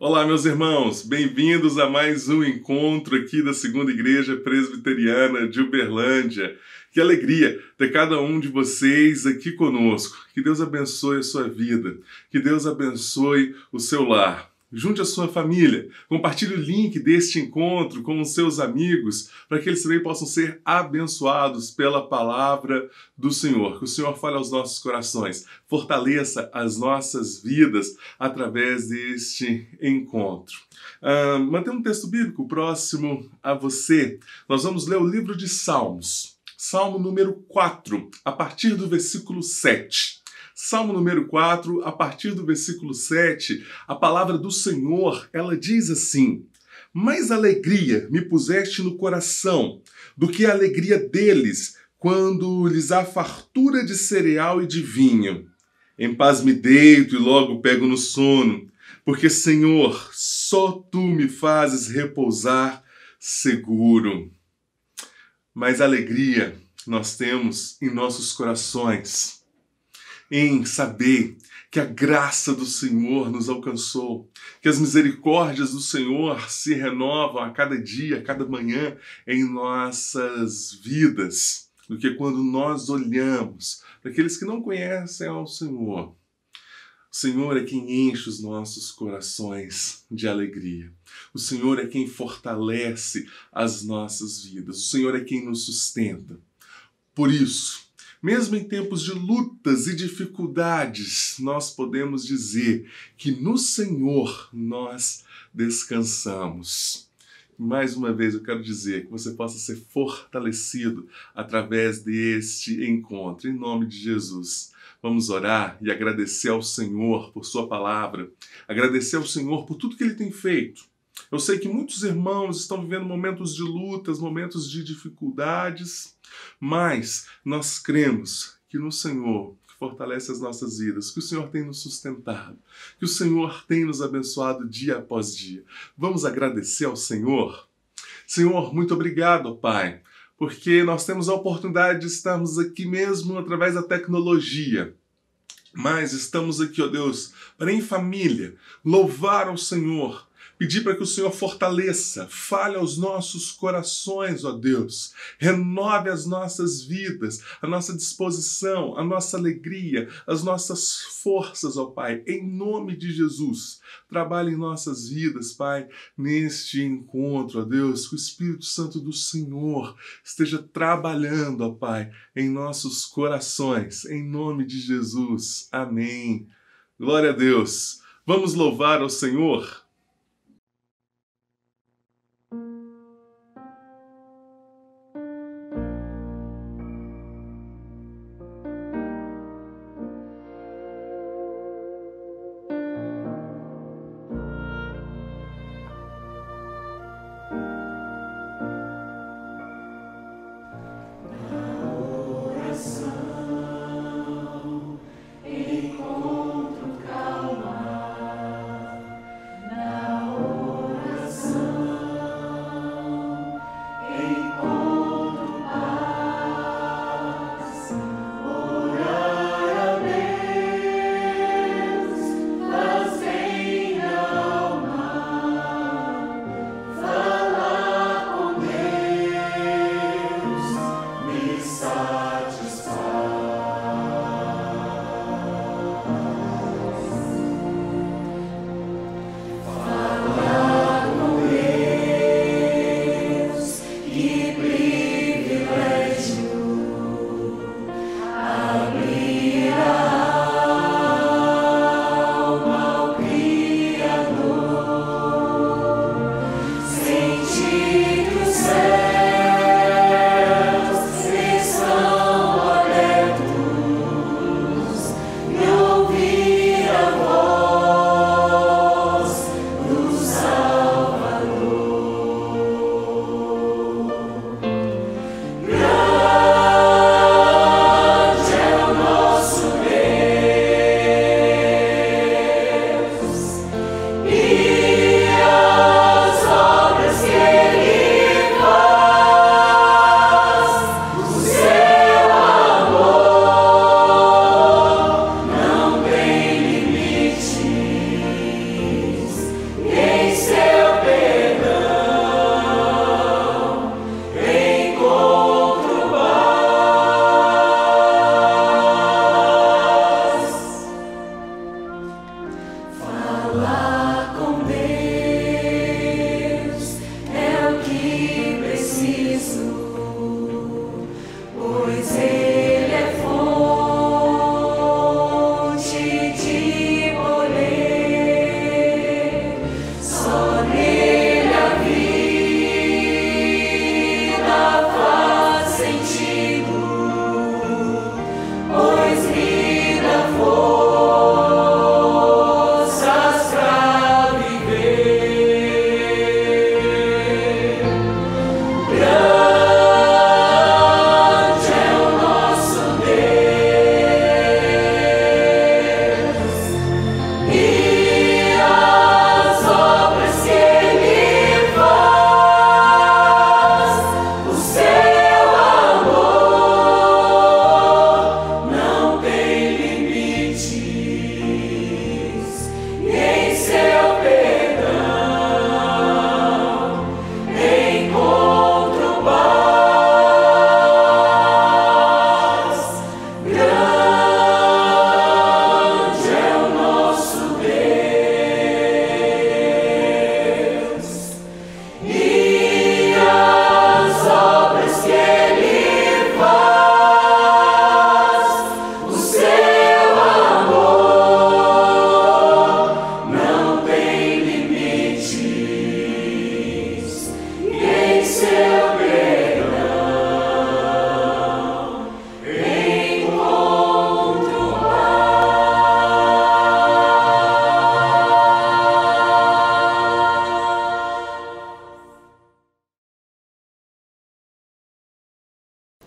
Olá, meus irmãos, bem-vindos a mais um encontro aqui da Segunda Igreja Presbiteriana de Uberlândia. Que alegria ter cada um de vocês aqui conosco. Que Deus abençoe a sua vida, que Deus abençoe o seu lar. Junte a sua família, compartilhe o link deste encontro com os seus amigos, para que eles também possam ser abençoados pela palavra do Senhor. Que o Senhor fale aos nossos corações, fortaleça as nossas vidas através deste encontro. Mantendo um texto bíblico próximo a você, nós vamos ler o livro de Salmos. Salmo número 4, a partir do versículo 7. Salmo número 4, a partir do versículo 7, a palavra do Senhor, ela diz assim: mais alegria me puseste no coração do que a alegria deles, quando lhes há fartura de cereal e de vinho. Em paz me deito e logo pego no sono, porque, Senhor, só Tu me fazes repousar seguro. Mais alegria nós temos em nossos corações, em saber que a graça do Senhor nos alcançou, que as misericórdias do Senhor se renovam a cada dia, a cada manhã em nossas vidas, do que quando nós olhamos para aqueles que não conhecem ao Senhor. O Senhor é quem enche os nossos corações de alegria. O Senhor é quem fortalece as nossas vidas. O Senhor é quem nos sustenta. Por isso, mesmo em tempos de lutas e dificuldades, nós podemos dizer que no Senhor nós descansamos. Mais uma vez eu quero dizer que você possa ser fortalecido através deste encontro, em nome de Jesus. Vamos orar e agradecer ao Senhor por sua palavra, agradecer ao Senhor por tudo que Ele tem feito. Eu sei que muitos irmãos estão vivendo momentos de lutas, momentos de dificuldades, mas nós cremos que no Senhor, que fortalece as nossas vidas, que o Senhor tem nos sustentado, que o Senhor tem nos abençoado dia após dia. Vamos agradecer ao Senhor? Senhor, muito obrigado, Pai, porque nós temos a oportunidade de estarmos aqui mesmo através da tecnologia. Mas estamos aqui, ó Deus, para em família louvar ao Senhor, pedir para que o Senhor fortaleça, fale aos nossos corações, ó Deus. Renove as nossas vidas, a nossa disposição, a nossa alegria, as nossas forças, ó Pai. Em nome de Jesus, trabalhe em nossas vidas, Pai, neste encontro, ó Deus. Que o Espírito Santo do Senhor esteja trabalhando, ó Pai, em nossos corações. Em nome de Jesus. Amém. Glória a Deus. Vamos louvar ao Senhor?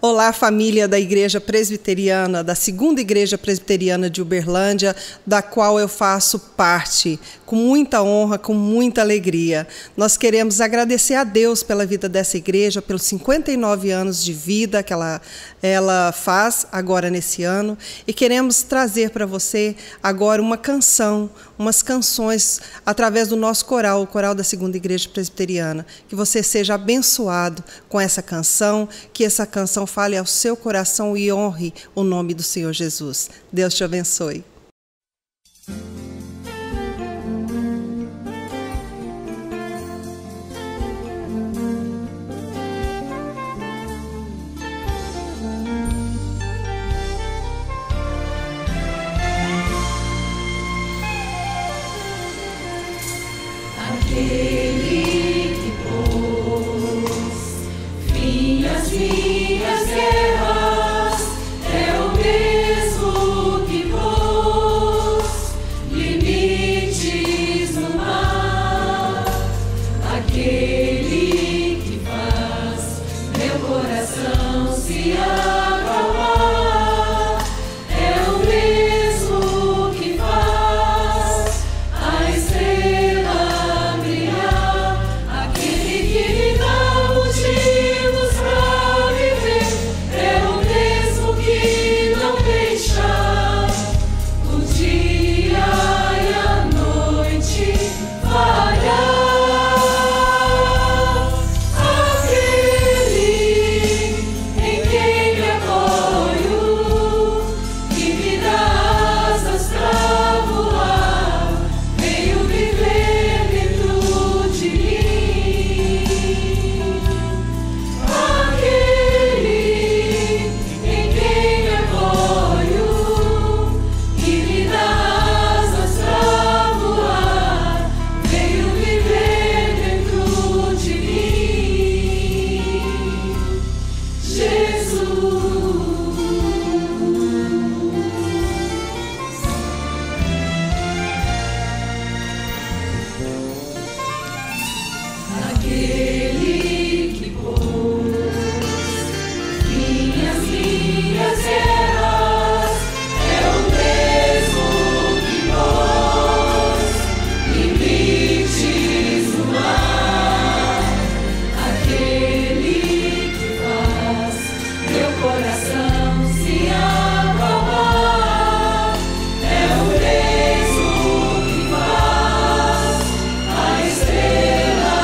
Olá, família da Igreja Presbiteriana, da Segunda Igreja Presbiteriana de Uberlândia, da qual eu faço parte, com muita honra, com muita alegria. Nós queremos agradecer a Deus pela vida dessa igreja, pelos 59 anos de vida que ela faz agora nesse ano, e queremos trazer para você agora uma canção, umas canções através do nosso coral, o coral da Segunda Igreja Presbiteriana. Que você seja abençoado com essa canção, que essa canção fale ao seu coração e honre o nome do Senhor Jesus. Deus te abençoe. Aquele que pôs fim às minhas guerras é o mesmo que pôs limites no mar. Aquele que faz meu coração se acalmar é o mesmo que faz a estrela. Aquele que pôs fim às minhas guerras é o mesmo que pôs limites no mar. Aquele que faz meu coração se acalmar é o mesmo que faz a estrela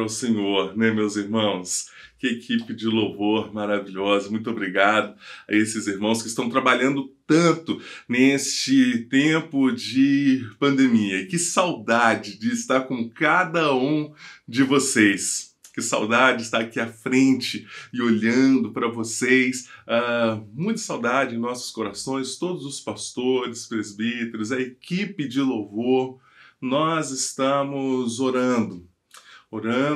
ao Senhor, né, meus irmãos? Que equipe de louvor maravilhosa. Muito obrigado a esses irmãos que estão trabalhando tanto neste tempo de pandemia. E que saudade de estar com cada um de vocês. Que saudade de estar aqui à frente e olhando para vocês. Muita saudade em nossos corações, todos os pastores, presbíteros, a equipe de louvor. Nós estamos orando,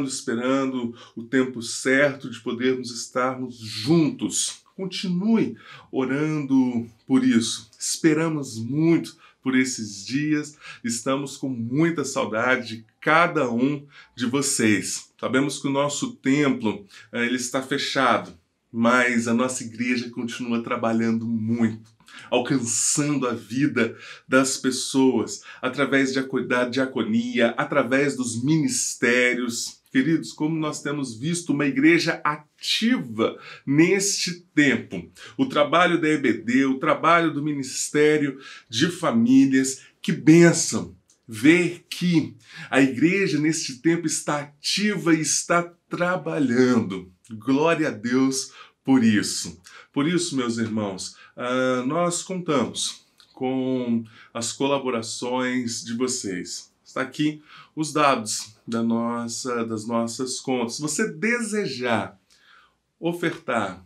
esperando o tempo certo de podermos estarmos juntos. Continue orando por isso. Esperamos muito por esses dias. Estamos com muita saudade de cada um de vocês. Sabemos que o nosso templo ele está fechado, mas a nossa igreja continua trabalhando muito, alcançando a vida das pessoas, através da diaconia, através dos ministérios. Queridos, como nós temos visto uma igreja ativa neste tempo. O trabalho da EBD, o trabalho do Ministério de Famílias, que bênção ver que a igreja neste tempo está ativa e está trabalhando. Glória a Deus por isso. Por isso, meus irmãos, nós contamos com as colaborações de vocês. Está aqui os dados das nossas contas. Se você desejar ofertar,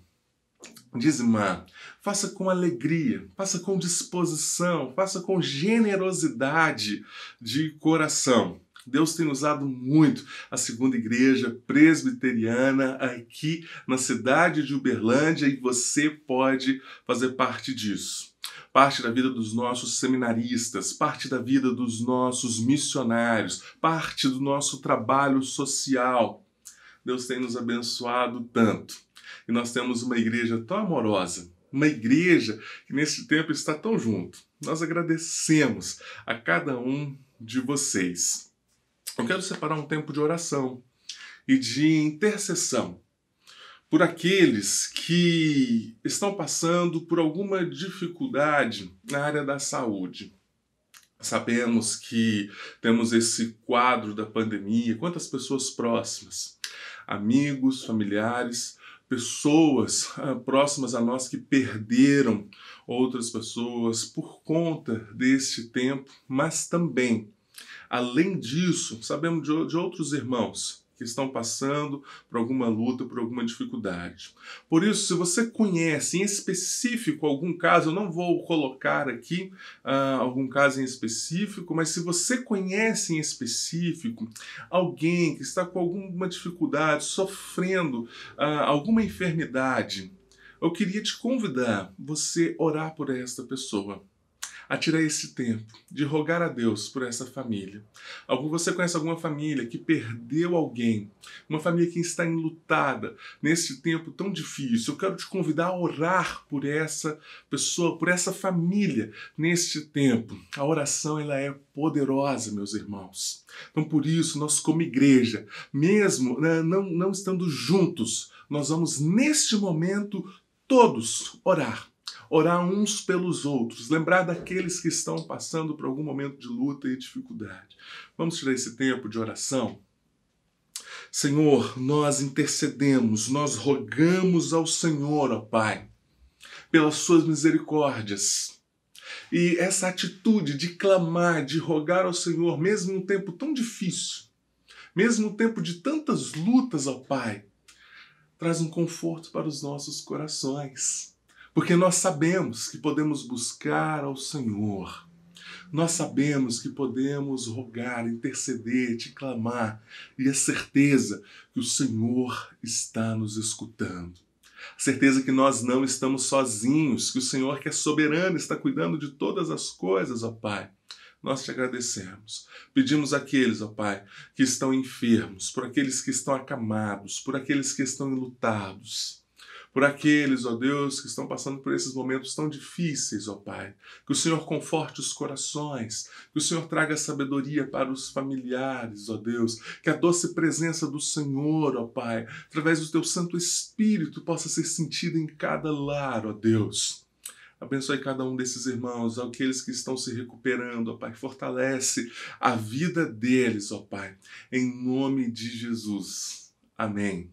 dizimar, faça com alegria, faça com disposição, faça com generosidade de coração. Deus tem usado muito a segunda igreja presbiteriana aqui na cidade de Uberlândia e você pode fazer parte disso. Parte da vida dos nossos seminaristas, parte da vida dos nossos missionários, parte do nosso trabalho social. Deus tem nos abençoado tanto. E nós temos uma igreja tão amorosa, uma igreja que nesse tempo está tão junto. Nós agradecemos a cada um de vocês. Eu quero separar um tempo de oração e de intercessão por aqueles que estão passando por alguma dificuldade na área da saúde. Sabemos que temos esse quadro da pandemia, quantas pessoas próximas, amigos, familiares, pessoas próximas a nós que perderam outras pessoas por conta deste tempo, mas também, além disso, sabemos de outros irmãos que estão passando por alguma luta, por alguma dificuldade. Por isso, se você conhece em específico algum caso, eu não vou colocar aqui algum caso em específico, mas se você conhece em específico alguém que está com alguma dificuldade, sofrendo alguma enfermidade, eu queria te convidar você orar por esta pessoa. A tirar esse tempo de rogar a Deus por essa família. Você conhece alguma família que perdeu alguém, uma família que está enlutada nesse tempo tão difícil? Eu quero te convidar a orar por essa pessoa, por essa família neste tempo. A oração ela é poderosa, meus irmãos. Então por isso nós como igreja, mesmo não estando juntos, nós vamos neste momento todos orar uns pelos outros, lembrar daqueles que estão passando por algum momento de luta e dificuldade. Vamos tirar esse tempo de oração? Senhor, nós intercedemos, nós rogamos ao Senhor, ó Pai, pelas suas misericórdias. E essa atitude de clamar, de rogar ao Senhor, mesmo em um tempo tão difícil, mesmo no tempo de tantas lutas, ó Pai, traz um conforto para os nossos corações. Porque nós sabemos que podemos buscar ao Senhor. Nós sabemos que podemos rogar, interceder, te clamar. E a certeza que o Senhor está nos escutando. A certeza que nós não estamos sozinhos, que o Senhor que é soberano está cuidando de todas as coisas, ó Pai. Nós te agradecemos. Pedimos àqueles, ó Pai, que estão enfermos, por aqueles que estão acamados, por aqueles que estão enlutados. Por aqueles, ó Deus, que estão passando por esses momentos tão difíceis, ó Pai. Que o Senhor conforte os corações, que o Senhor traga sabedoria para os familiares, ó Deus. Que a doce presença do Senhor, ó Pai, através do Teu Santo Espírito, possa ser sentida em cada lar, ó Deus. Abençoe cada um desses irmãos, aqueles que estão se recuperando, ó Pai. Fortalece a vida deles, ó Pai. Em nome de Jesus. Amém.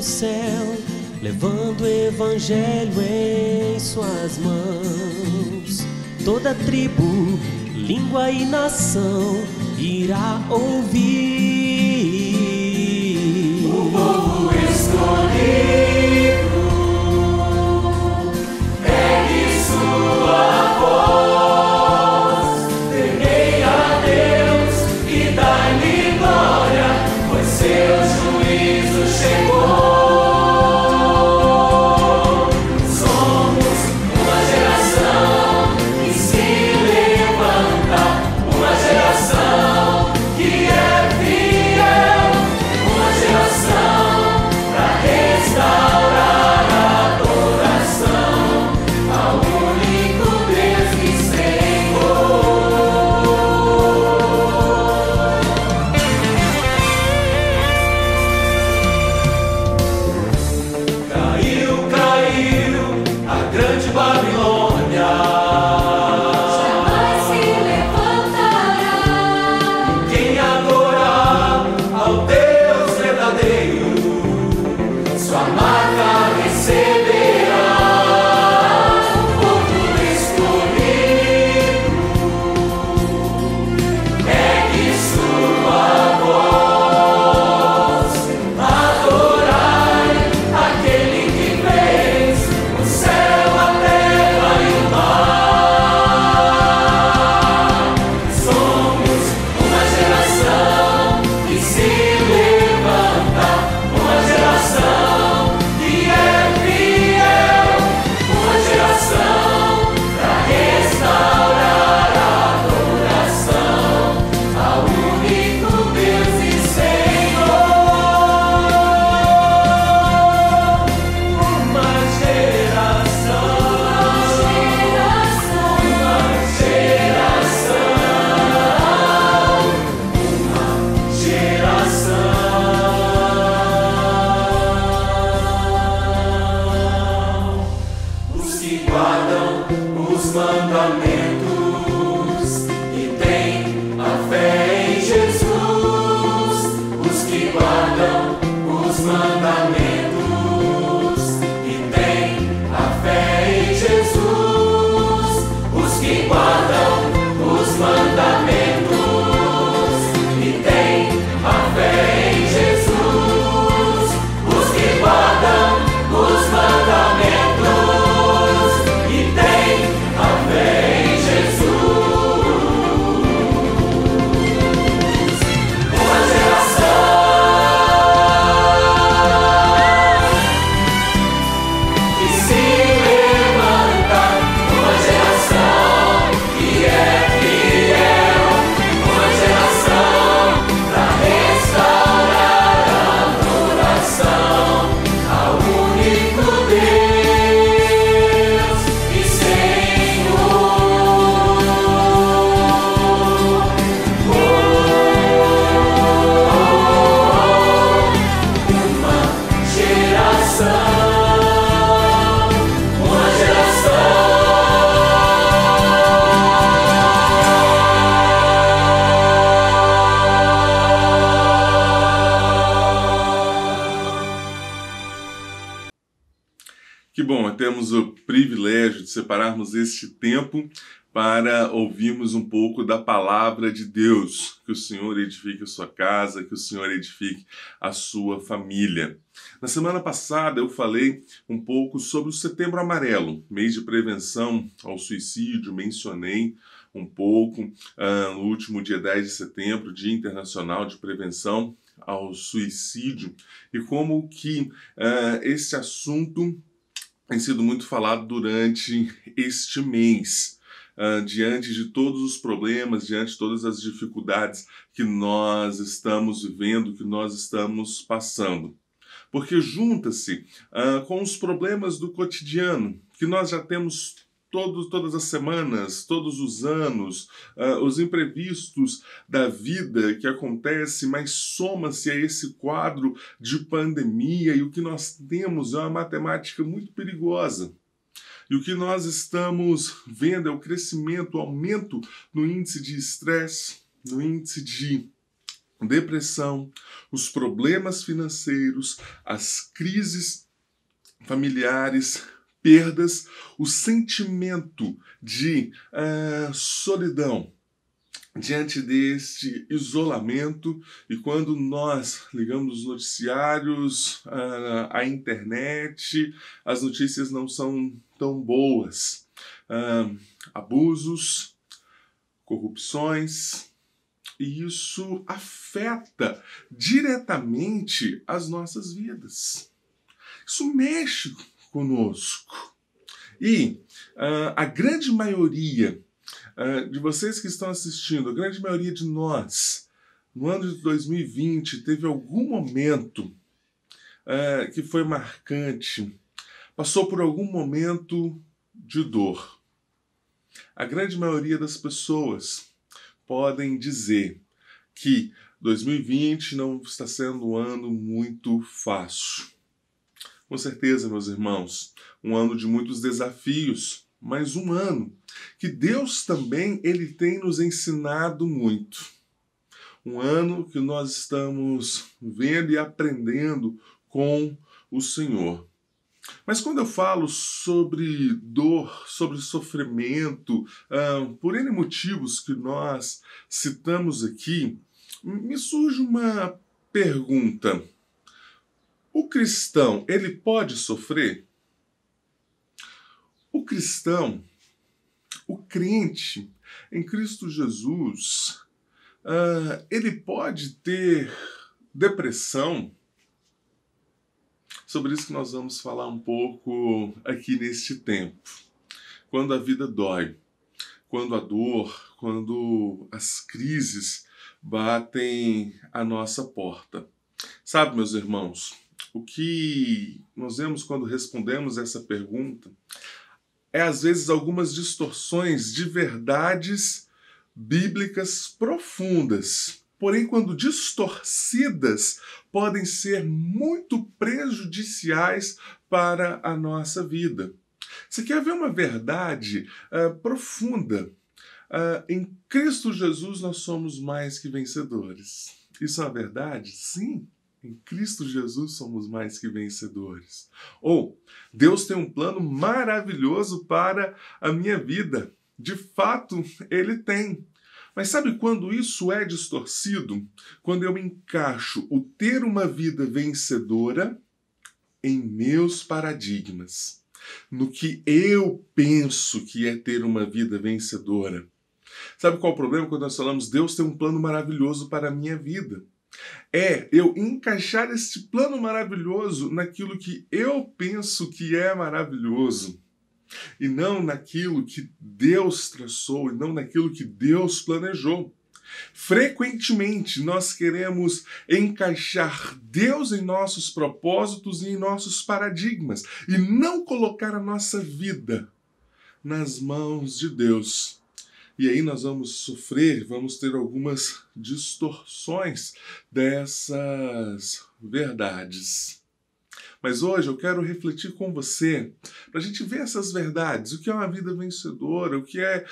Céu, levando o evangelho em suas mãos. Toda tribo, língua e nação irá ouvir. O povo escolhido pegue sua voz, temei a Deus e dai-lhe glória, pois seu juízo chegou. Que bom, temos o privilégio de separarmos este tempo para ouvirmos um pouco da palavra de Deus. Que o Senhor edifique a sua casa, que o Senhor edifique a sua família. Na semana passada eu falei um pouco sobre o Setembro Amarelo, mês de prevenção ao suicídio, mencionei um pouco no último dia 10 de setembro, Dia Internacional de Prevenção ao Suicídio, e como que esse assunto tem sido muito falado durante este mês. diante de todos os problemas, diante de todas as dificuldades que nós estamos vivendo, que nós estamos passando. Porque junta-se com os problemas do cotidiano, que nós já temos todas as semanas, todos os anos, os imprevistos da vida que acontece, mas soma-se a esse quadro de pandemia, e o que nós temos é uma matemática muito perigosa. E o que nós estamos vendo é o crescimento, o aumento no índice de estresse, no índice de depressão, os problemas financeiros, as crises familiares, perdas, o sentimento de solidão diante deste isolamento. E quando nós ligamos os noticiários, a internet, as notícias não são tão boas. Abusos, corrupções, e isso afeta diretamente as nossas vidas. Isso mexe conosco. E a grande maioria de vocês que estão assistindo, a grande maioria de nós, no ano de 2020, teve algum momento que foi marcante, passou por algum momento de dor. A grande maioria das pessoas podem dizer que 2020 não está sendo um ano muito fácil. Com certeza, meus irmãos, um ano de muitos desafios, mas um ano que Deus também ele tem nos ensinado muito. Um ano que nós estamos vendo e aprendendo com o Senhor. Mas quando eu falo sobre dor, sobre sofrimento, por N motivos que nós citamos aqui, me surge uma pergunta. O cristão, ele pode sofrer? O cristão, o crente em Cristo Jesus, ele pode ter depressão? Sobre isso que nós vamos falar um pouco aqui neste tempo. Quando a vida dói, quando a dor, quando as crises batem à nossa porta. Sabe, meus irmãos, o que nós vemos quando respondemos essa pergunta é, às vezes, algumas distorções de verdades bíblicas profundas. Porém, quando distorcidas, podem ser muito prejudiciais para a nossa vida. Você quer ver uma verdade profunda? Em Cristo Jesus nós somos mais que vencedores. Isso é uma verdade? Sim. Em Cristo Jesus somos mais que vencedores. Ou, Deus tem um plano maravilhoso para a minha vida. De fato, Ele tem. Mas sabe quando isso é distorcido? Quando eu encaixo o ter uma vida vencedora em meus paradigmas. No que eu penso que é ter uma vida vencedora. Sabe qual é o problema quando nós falamos Deus tem um plano maravilhoso para a minha vida? É eu encaixar esse plano maravilhoso naquilo que eu penso que é maravilhoso. E não naquilo que Deus traçou, e não naquilo que Deus planejou. Frequentemente nós queremos encaixar Deus em nossos propósitos e em nossos paradigmas, e não colocar a nossa vida nas mãos de Deus. E aí nós vamos sofrer, vamos ter algumas distorções dessas verdades. Mas hoje eu quero refletir com você, para a gente ver essas verdades, o que é uma vida vencedora, o que é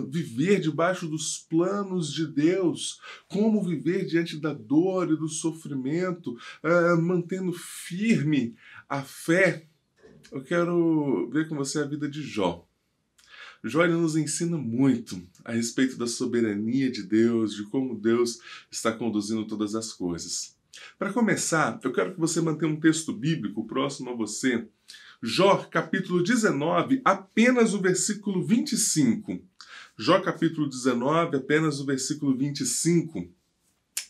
viver debaixo dos planos de Deus, como viver diante da dor e do sofrimento, mantendo firme a fé. Eu quero ver com você a vida de Jó. Jó ele nos ensina muito a respeito da soberania de Deus, de como Deus está conduzindo todas as coisas. Para começar, eu quero que você mantenha um texto bíblico próximo a você. Jó, capítulo 19, apenas o versículo 25. Jó, capítulo 19, apenas o versículo 25.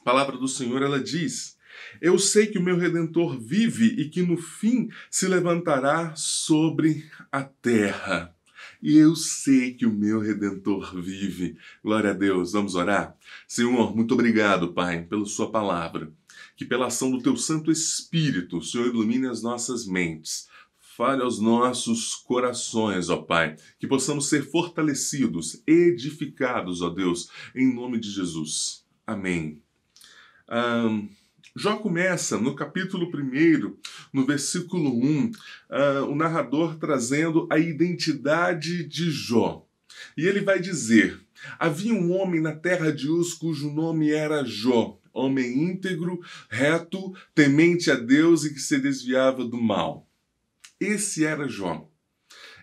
A palavra do Senhor, ela diz: Eu sei que o meu Redentor vive e que no fim se levantará sobre a terra. E eu sei que o meu Redentor vive. Glória a Deus. Vamos orar? Senhor, muito obrigado, Pai, pela sua palavra. Que pela ação do teu Santo Espírito, o Senhor ilumine as nossas mentes. Fale aos nossos corações, ó Pai. Que possamos ser fortalecidos, edificados, ó Deus, em nome de Jesus. Amém. Jó começa no capítulo 1, no versículo 1, o narrador trazendo a identidade de Jó. E ele vai dizer: havia um homem na terra de Uz cujo nome era Jó, homem íntegro, reto, temente a Deus e que se desviava do mal. Esse era Jó.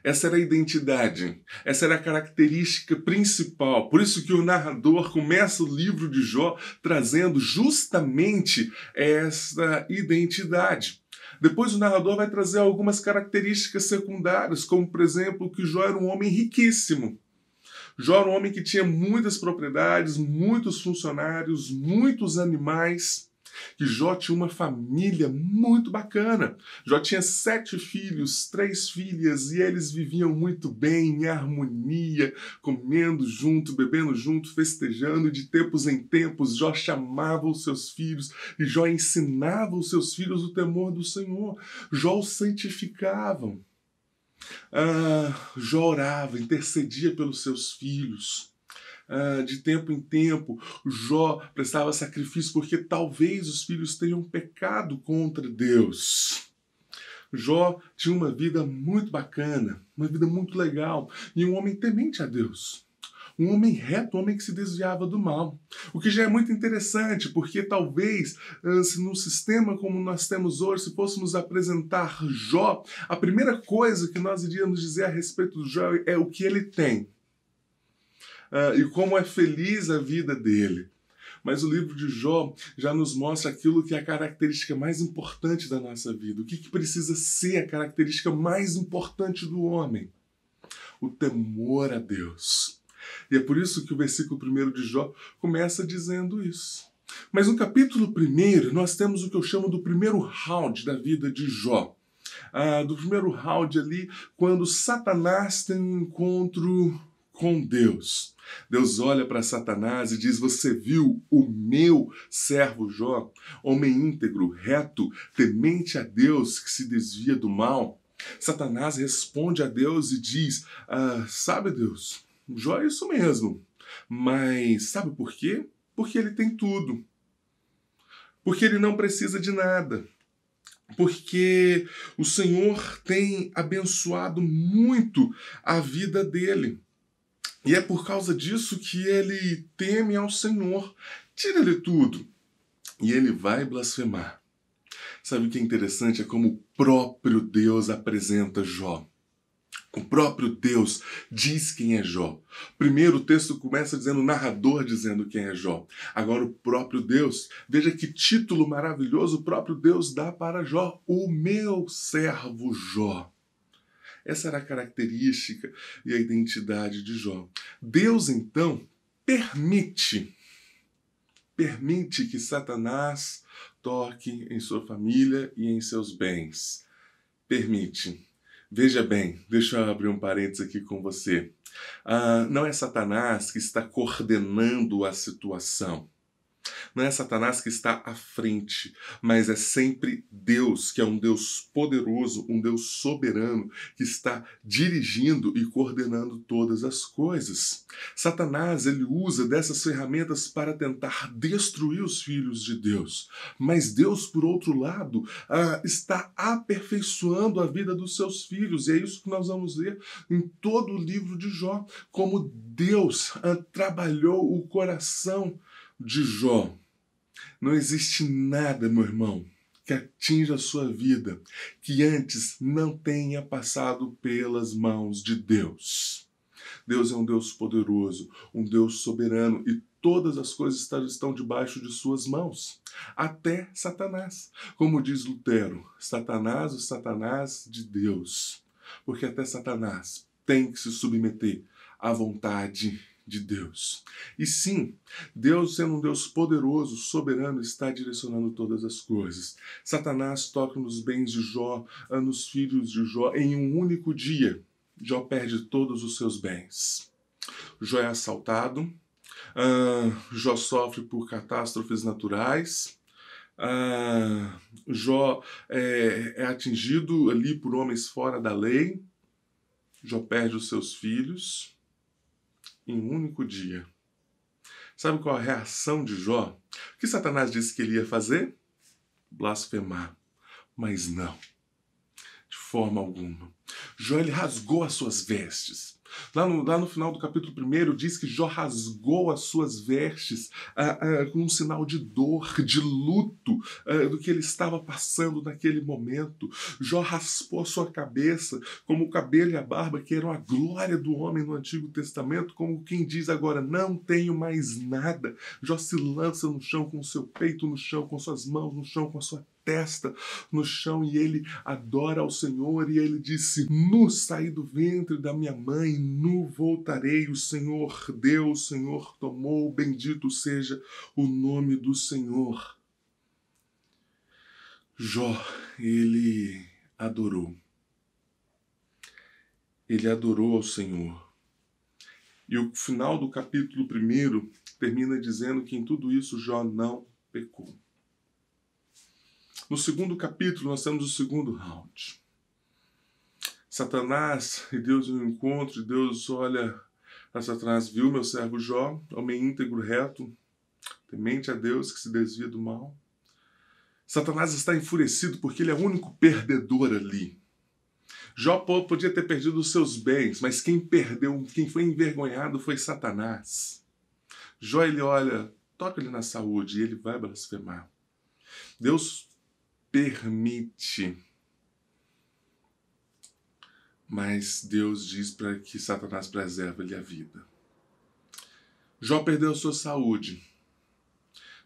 Essa era a identidade, essa era a característica principal. Por isso que o narrador começa o livro de Jó trazendo justamente essa identidade. Depois o narrador vai trazer algumas características secundárias, como por exemplo que Jó era um homem riquíssimo. Jó era um homem que tinha muitas propriedades, muitos funcionários, muitos animais. Que Jó tinha uma família muito bacana. Jó tinha 7 filhos, 3 filhas, e eles viviam muito bem, em harmonia, comendo junto, bebendo junto, festejando. De tempos em tempos, Jó chamava os seus filhos e Jó ensinava os seus filhos o temor do Senhor. Jó os santificava. Jó orava, intercedia pelos seus filhos. De tempo em tempo, Jó prestava sacrifício porque talvez os filhos tenham pecado contra Deus. Jó tinha uma vida muito bacana, uma vida muito legal, e um homem temente a Deus. Um homem reto, um homem que se desviava do mal. O que já é muito interessante, porque talvez, se num sistema como nós temos hoje, se fôssemos apresentar Jó, a primeira coisa que nós iríamos dizer a respeito do Jó é o que ele tem. E como é feliz a vida dele. Mas o livro de Jó já nos mostra aquilo que é a característica mais importante da nossa vida. O que precisa ser a característica mais importante do homem? O temor a Deus. E é por isso que o versículo 1 de Jó começa dizendo isso. Mas no capítulo 1, nós temos o que eu chamo do primeiro round da vida de Jó. Do primeiro round ali, quando Satanás tem um encontro com Deus. Deus olha para Satanás e diz: você viu o meu servo Jó, homem íntegro, reto, temente a Deus, que se desvia do mal? Satanás responde a Deus e diz: sabe, Deus, Jó é isso mesmo, mas sabe por quê? Porque ele tem tudo. Porque ele não precisa de nada. Porque o Senhor tem abençoado muito a vida dele. E é por causa disso que ele teme ao Senhor. Tira-lhe tudo. E ele vai blasfemar. Sabe o que é interessante? É como o próprio Deus apresenta Jó. O próprio Deus diz quem é Jó. Primeiro o texto começa dizendo, o narrador dizendo quem é Jó. Agora o próprio Deus, veja que título maravilhoso o próprio Deus dá para Jó. O meu servo Jó. Essa era a característica e a identidade de Jó. Deus, então, permite que Satanás toque em sua família e em seus bens. Permite. Veja bem, deixa eu abrir um parênteses aqui com você. Não é Satanás que está coordenando a situação. Não é Satanás que está à frente, mas é sempre Deus, que é um Deus poderoso, um Deus soberano, que está dirigindo e coordenando todas as coisas. Satanás, ele usa dessas ferramentas para tentar destruir os filhos de Deus. Mas Deus, por outro lado, está aperfeiçoando a vida dos seus filhos. E é isso que nós vamos ver em todo o livro de Jó, como Deus trabalhou o coração de Jó. Não existe nada, meu irmão, que atinja a sua vida que antes não tenha passado pelas mãos de Deus. Deus é um Deus poderoso, um Deus soberano e todas as coisas estão debaixo de suas mãos. Até Satanás. Como diz Lutero, Satanás, o Satanás de Deus. Porque até Satanás tem que se submeter à vontade de Deus. E sim, Deus, sendo um Deus poderoso, soberano, está direcionando todas as coisas. Satanás toca nos bens de Jó, nos filhos de Jó, em um único dia. Jó perde todos os seus bens. Jó é assaltado, Jó sofre por catástrofes naturais, Jó é atingido ali por homens fora da lei, Jó perde os seus filhos em um único dia. Sabe qual a reação de Jó? O que Satanás disse que ele ia fazer? Blasfemar. Mas não, de forma alguma. Jó, ele rasgou as suas vestes. Lá no final do capítulo 1 diz que Jó rasgou as suas vestes com um sinal de dor, de luto do que ele estava passando naquele momento. Jó raspou a sua cabeça como o cabelo e a barba, que eram a glória do homem no Antigo Testamento, como quem diz agora, não tenho mais nada. Jó se lança no chão com o seu peito no chão, com suas mãos no chão, com a sua testa no chão, e ele adora ao Senhor, e ele disse, nu saí do ventre da minha mãe, nu voltarei, o Senhor deu, o Senhor tomou, bendito seja o nome do Senhor. Jó, ele adorou ao Senhor, e o final do capítulo 1 termina dizendo que em tudo isso Jó não pecou. No segundo capítulo, nós temos o segundo round. Satanás e Deus em um encontro, e Deus olha a Satanás, viu meu servo Jó, homem íntegro, reto, temente a Deus, que se desvia do mal. Satanás está enfurecido porque ele é o único perdedor ali. Jó podia ter perdido os seus bens, mas quem foi envergonhado foi Satanás. Jó, ele olha, toca ele na saúde, e ele vai blasfemar. Deus permite, mas Deus diz para que Satanás preserve-lhe a vida. Jó perdeu a sua saúde.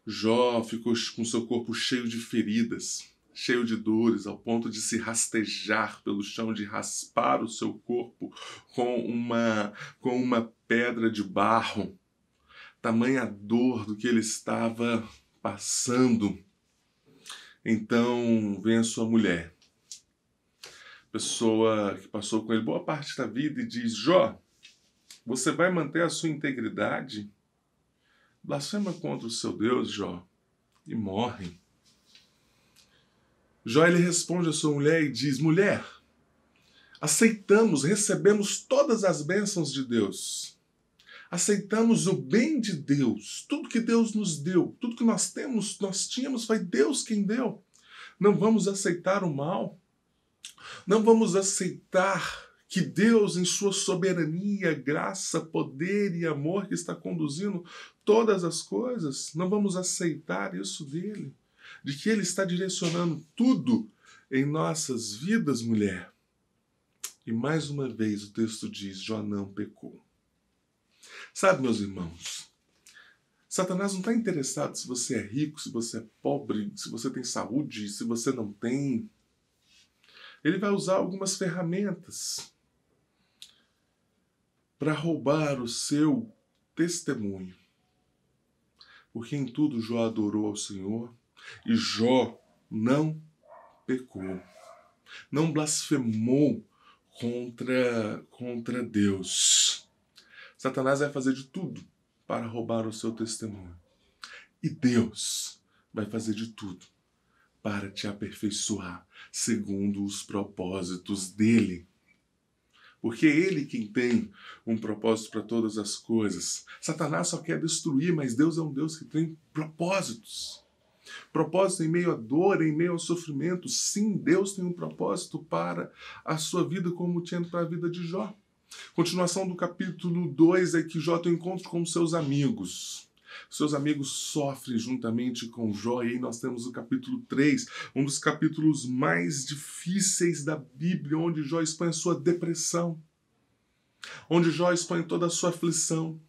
Jó ficou com seu corpo cheio de feridas, cheio de dores, ao ponto de se rastejar pelo chão, de raspar o seu corpo com uma pedra de barro. Tamanha dor do que ele estava passando. Então vem a sua mulher, pessoa que passou com ele boa parte da vida, e diz, Jó, você vai manter a sua integridade? Blasfema contra o seu Deus, Jó, e morre. Jó, ele responde à sua mulher e diz, mulher, recebemos todas as bênçãos de Deus. Aceitamos o bem de Deus, tudo que Deus nos deu, tudo que nós tínhamos, foi Deus quem deu. Não vamos aceitar o mal, não vamos aceitar que Deus, em sua soberania, graça, poder e amor, que está conduzindo todas as coisas, não vamos aceitar isso dele, de que ele está direcionando tudo em nossas vidas, mulher. E mais uma vez o texto diz, Jó não pecou. Sabe, meus irmãos, Satanás não está interessado se você é rico, se você é pobre, se você tem saúde, se você não tem. Ele vai usar algumas ferramentas para roubar o seu testemunho. Porque em tudo Jó adorou ao Senhor e Jó não pecou, não blasfemou contra Deus. Satanás vai fazer de tudo para roubar o seu testemunho. E Deus vai fazer de tudo para te aperfeiçoar segundo os propósitos dele. Porque é ele quem tem um propósito para todas as coisas. Satanás só quer destruir, mas Deus é um Deus que tem propósitos. Propósito em meio à dor, em meio ao sofrimento. Sim, Deus tem um propósito para a sua vida, como tinha para a vida de Jó. Continuação do capítulo 2 é que Jó tem um encontro com seus amigos. Seus amigos sofrem juntamente com Jó, e aí nós temos o capítulo 3, um dos capítulos mais difíceis da Bíblia, onde Jó expõe a sua depressão, onde Jó expõe toda a sua aflição,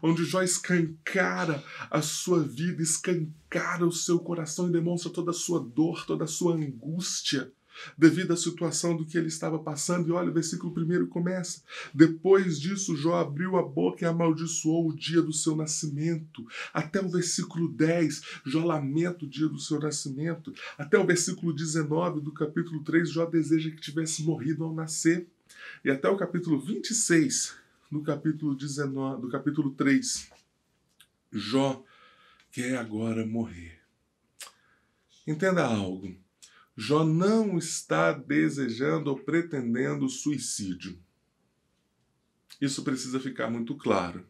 onde Jó escancara a sua vida, escancara o seu coração e demonstra toda a sua dor, toda a sua angústia, devido à situação do que ele estava passando. E olha, o versículo 1 começa. Depois disso, Jó abriu a boca e amaldiçoou o dia do seu nascimento. Até o versículo 10, Jó lamenta o dia do seu nascimento. Até o versículo 19 do capítulo 3, Jó deseja que tivesse morrido ao nascer. E até o capítulo 26, no capítulo 19, do capítulo 3, Jó quer agora morrer. Entenda algo. Jó não está desejando ou pretendendo suicídio. Isso precisa ficar muito claro.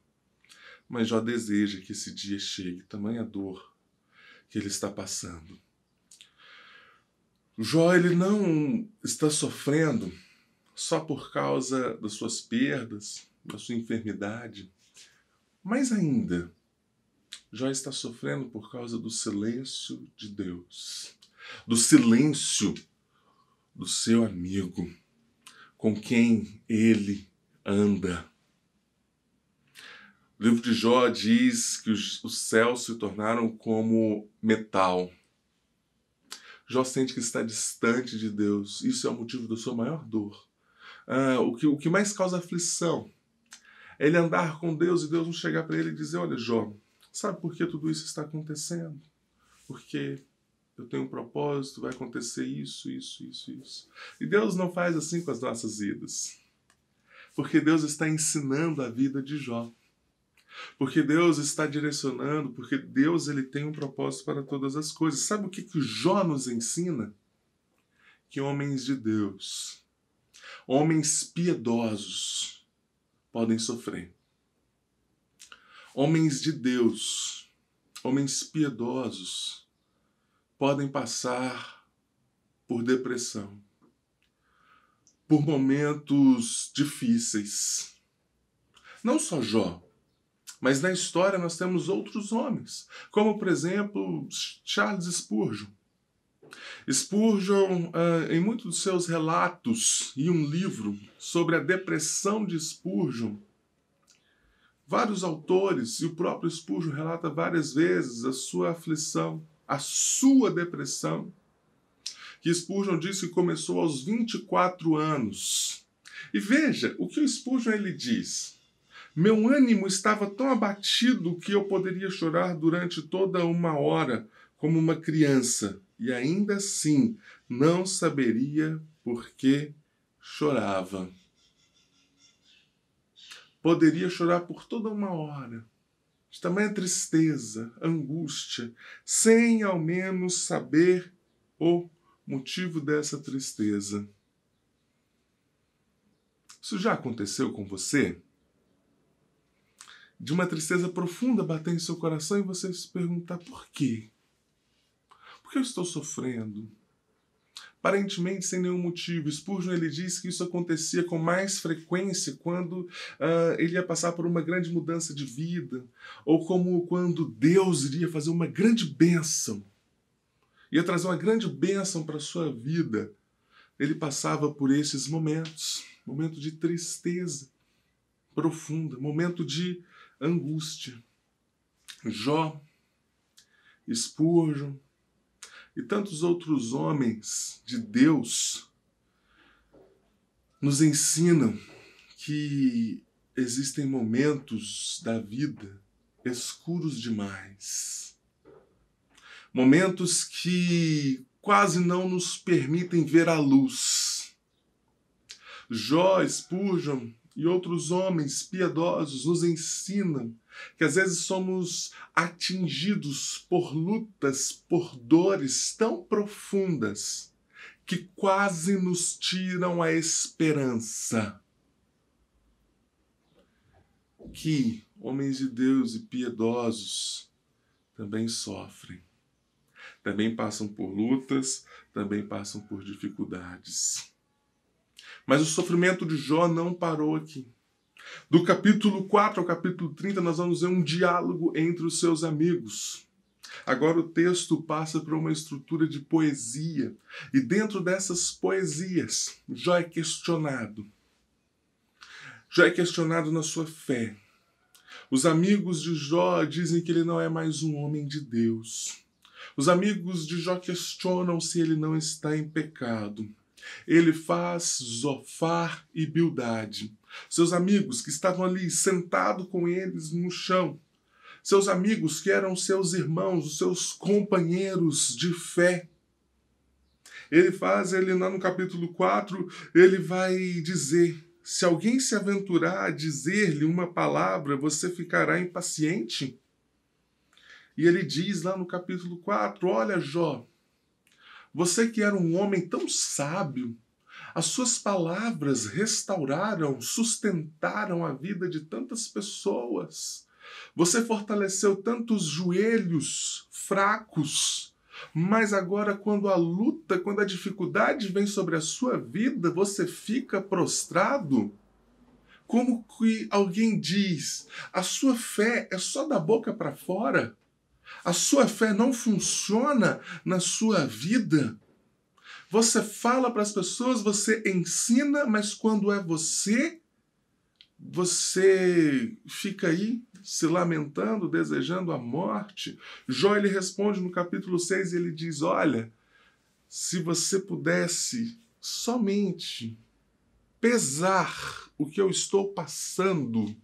Mas Jó deseja que esse dia chegue, tamanha dor que ele está passando. Jó, ele não está sofrendo só por causa das suas perdas, da sua enfermidade. Mais ainda, Jó está sofrendo por causa do silêncio de Deus, do silêncio do seu amigo, com quem ele anda. O livro de Jó diz que os céus se tornaram como metal. Jó sente que está distante de Deus. Isso é o motivo da sua maior dor. O que mais causa aflição é ele andar com Deus e Deus não chegar para ele e dizer: olha, Jó, sabe por que tudo isso está acontecendo? Porque eu tenho um propósito, vai acontecer isso. E Deus não faz assim com as nossas vidas. Porque Deus está ensinando a vida de Jó. Porque Deus está direcionando, porque Deus ele tem um propósito para todas as coisas. Sabe o que Jó nos ensina? Que homens de Deus, homens piedosos, podem sofrer. Homens de Deus, homens piedosos, podem passar por depressão, por momentos difíceis. Não só Jó, mas na história nós temos outros homens, como por exemplo Charles Spurgeon. Spurgeon, em muitos dos seus relatos e um livro sobre a depressão de Spurgeon, vários autores e o próprio Spurgeon relata várias vezes a sua aflição, a sua depressão, que Spurgeon disse que começou aos 24 anos. E veja o que o Spurgeon ele diz: meu ânimo estava tão abatido que eu poderia chorar durante toda uma hora, como uma criança, e ainda assim não saberia por que chorava. Poderia chorar por toda uma hora, de tamanha tristeza, angústia, sem ao menos saber o motivo dessa tristeza. Isso já aconteceu com você? De uma tristeza profunda bater em seu coração e você se perguntar: por quê? Por que eu estou sofrendo? Aparentemente sem nenhum motivo. Spurgeon ele diz que isso acontecia com mais frequência quando ele ia passar por uma grande mudança de vida, ou como quando Deus iria fazer uma grande bênção, ia trazer uma grande bênção para a sua vida. Ele passava por esses momentos, momento de tristeza profunda, momento de angústia. Jó, Spurgeon e tantos outros homens de Deus nos ensinam que existem momentos da vida escuros demais. Momentos que quase não nos permitem ver a luz. Jó, Spurgeon e outros homens piedosos nos ensinam que às vezes somos atingidos por lutas, por dores tão profundas que quase nos tiram a esperança. Que homens de Deus e piedosos também sofrem, também passam por lutas, também passam por dificuldades. Mas o sofrimento de Jó não parou aqui. Do capítulo 4 ao capítulo 30, nós vamos ver um diálogo entre os seus amigos. Agora o texto passa por uma estrutura de poesia. E dentro dessas poesias, Jó é questionado. Jó é questionado na sua fé. Os amigos de Jó dizem que ele não é mais um homem de Deus. Os amigos de Jó questionam se ele não está em pecado. Ele faz Zofar e Bildade, seus amigos que estavam ali sentados com eles no chão, seus amigos que eram seus irmãos, os seus companheiros de fé. Ele lá no capítulo 4, ele vai dizer: se alguém se aventurar a dizer-lhe uma palavra, você ficará impaciente? E ele diz lá no capítulo 4, olha, Jó, você que era um homem tão sábio, as suas palavras restauraram, sustentaram a vida de tantas pessoas. Você fortaleceu tantos joelhos fracos, mas agora quando a luta, quando a dificuldade vem sobre a sua vida, você fica prostrado? Como que alguém diz, a sua fé é só da boca para fora? A sua fé não funciona na sua vida? Você fala para as pessoas, você ensina, mas quando é você fica aí se lamentando, desejando a morte. Jó, ele responde no capítulo 6, ele diz, olha, se você pudesse somente pesar o que eu estou passando,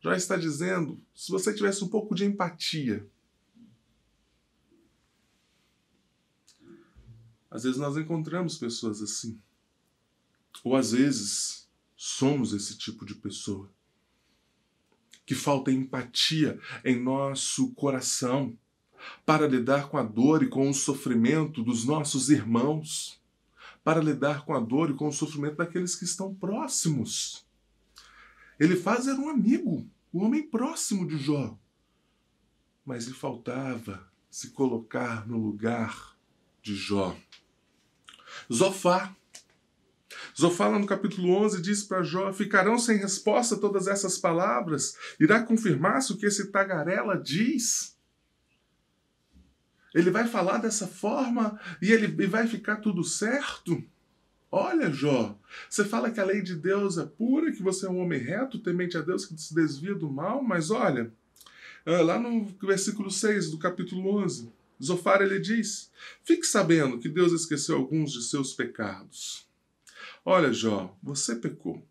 Jó está dizendo, se você tivesse um pouco de empatia. Às vezes nós encontramos pessoas assim. Ou às vezes somos esse tipo de pessoa. Que falta empatia em nosso coração para lidar com a dor e com o sofrimento dos nossos irmãos, para lidar com a dor e com o sofrimento daqueles que estão próximos. Elifaz era um amigo, um homem próximo de Jó, mas lhe faltava se colocar no lugar de Jó. Zofar lá no capítulo 11 diz para Jó, ficarão sem resposta todas essas palavras? Irá confirmar-se o que esse tagarela diz? Ele vai falar dessa forma e vai ficar tudo certo? Olha, Jó, você fala que a lei de Deus é pura, que você é um homem reto, temente a Deus, que se desvia do mal, mas olha, lá no versículo 6 do capítulo 11, Zofar ele diz, fique sabendo que Deus esqueceu alguns de seus pecados. Olha, Jó, você pecou.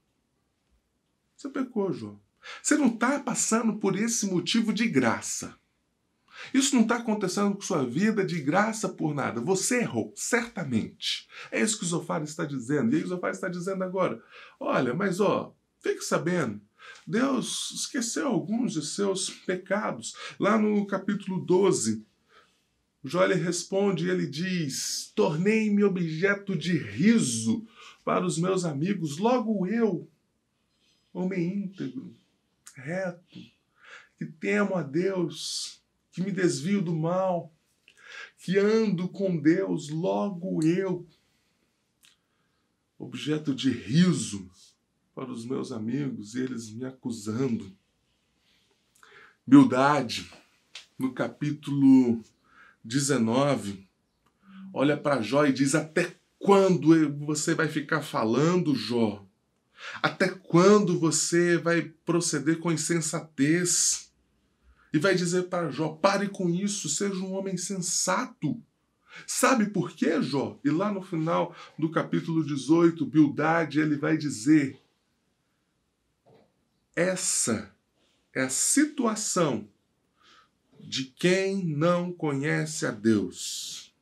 Você pecou, Jó. Você não está passando por esse motivo de graça. Isso não está acontecendo com sua vida de graça por nada. Você errou, certamente. É isso que o Zofar está dizendo. E aí o Zofar está dizendo agora, olha, mas fique sabendo, Deus esqueceu alguns de seus pecados. Lá no capítulo 12, Jó ele responde e ele diz, tornei-me objeto de riso para os meus amigos, logo eu, homem íntegro, reto, que temo a Deus, que me desvio do mal, que ando com Deus, logo eu, objeto de riso para os meus amigos, e eles me acusando. Bildade, no capítulo 19, olha para Jó e diz, até quando você vai ficar falando, Jó? Até quando você vai proceder com insensatez? E vai dizer para Jó, pare com isso, seja um homem sensato. Sabe por quê, Jó? E lá no final do capítulo 18, Bildade, ele vai dizer, essa é a situação de quem não conhece a Deus.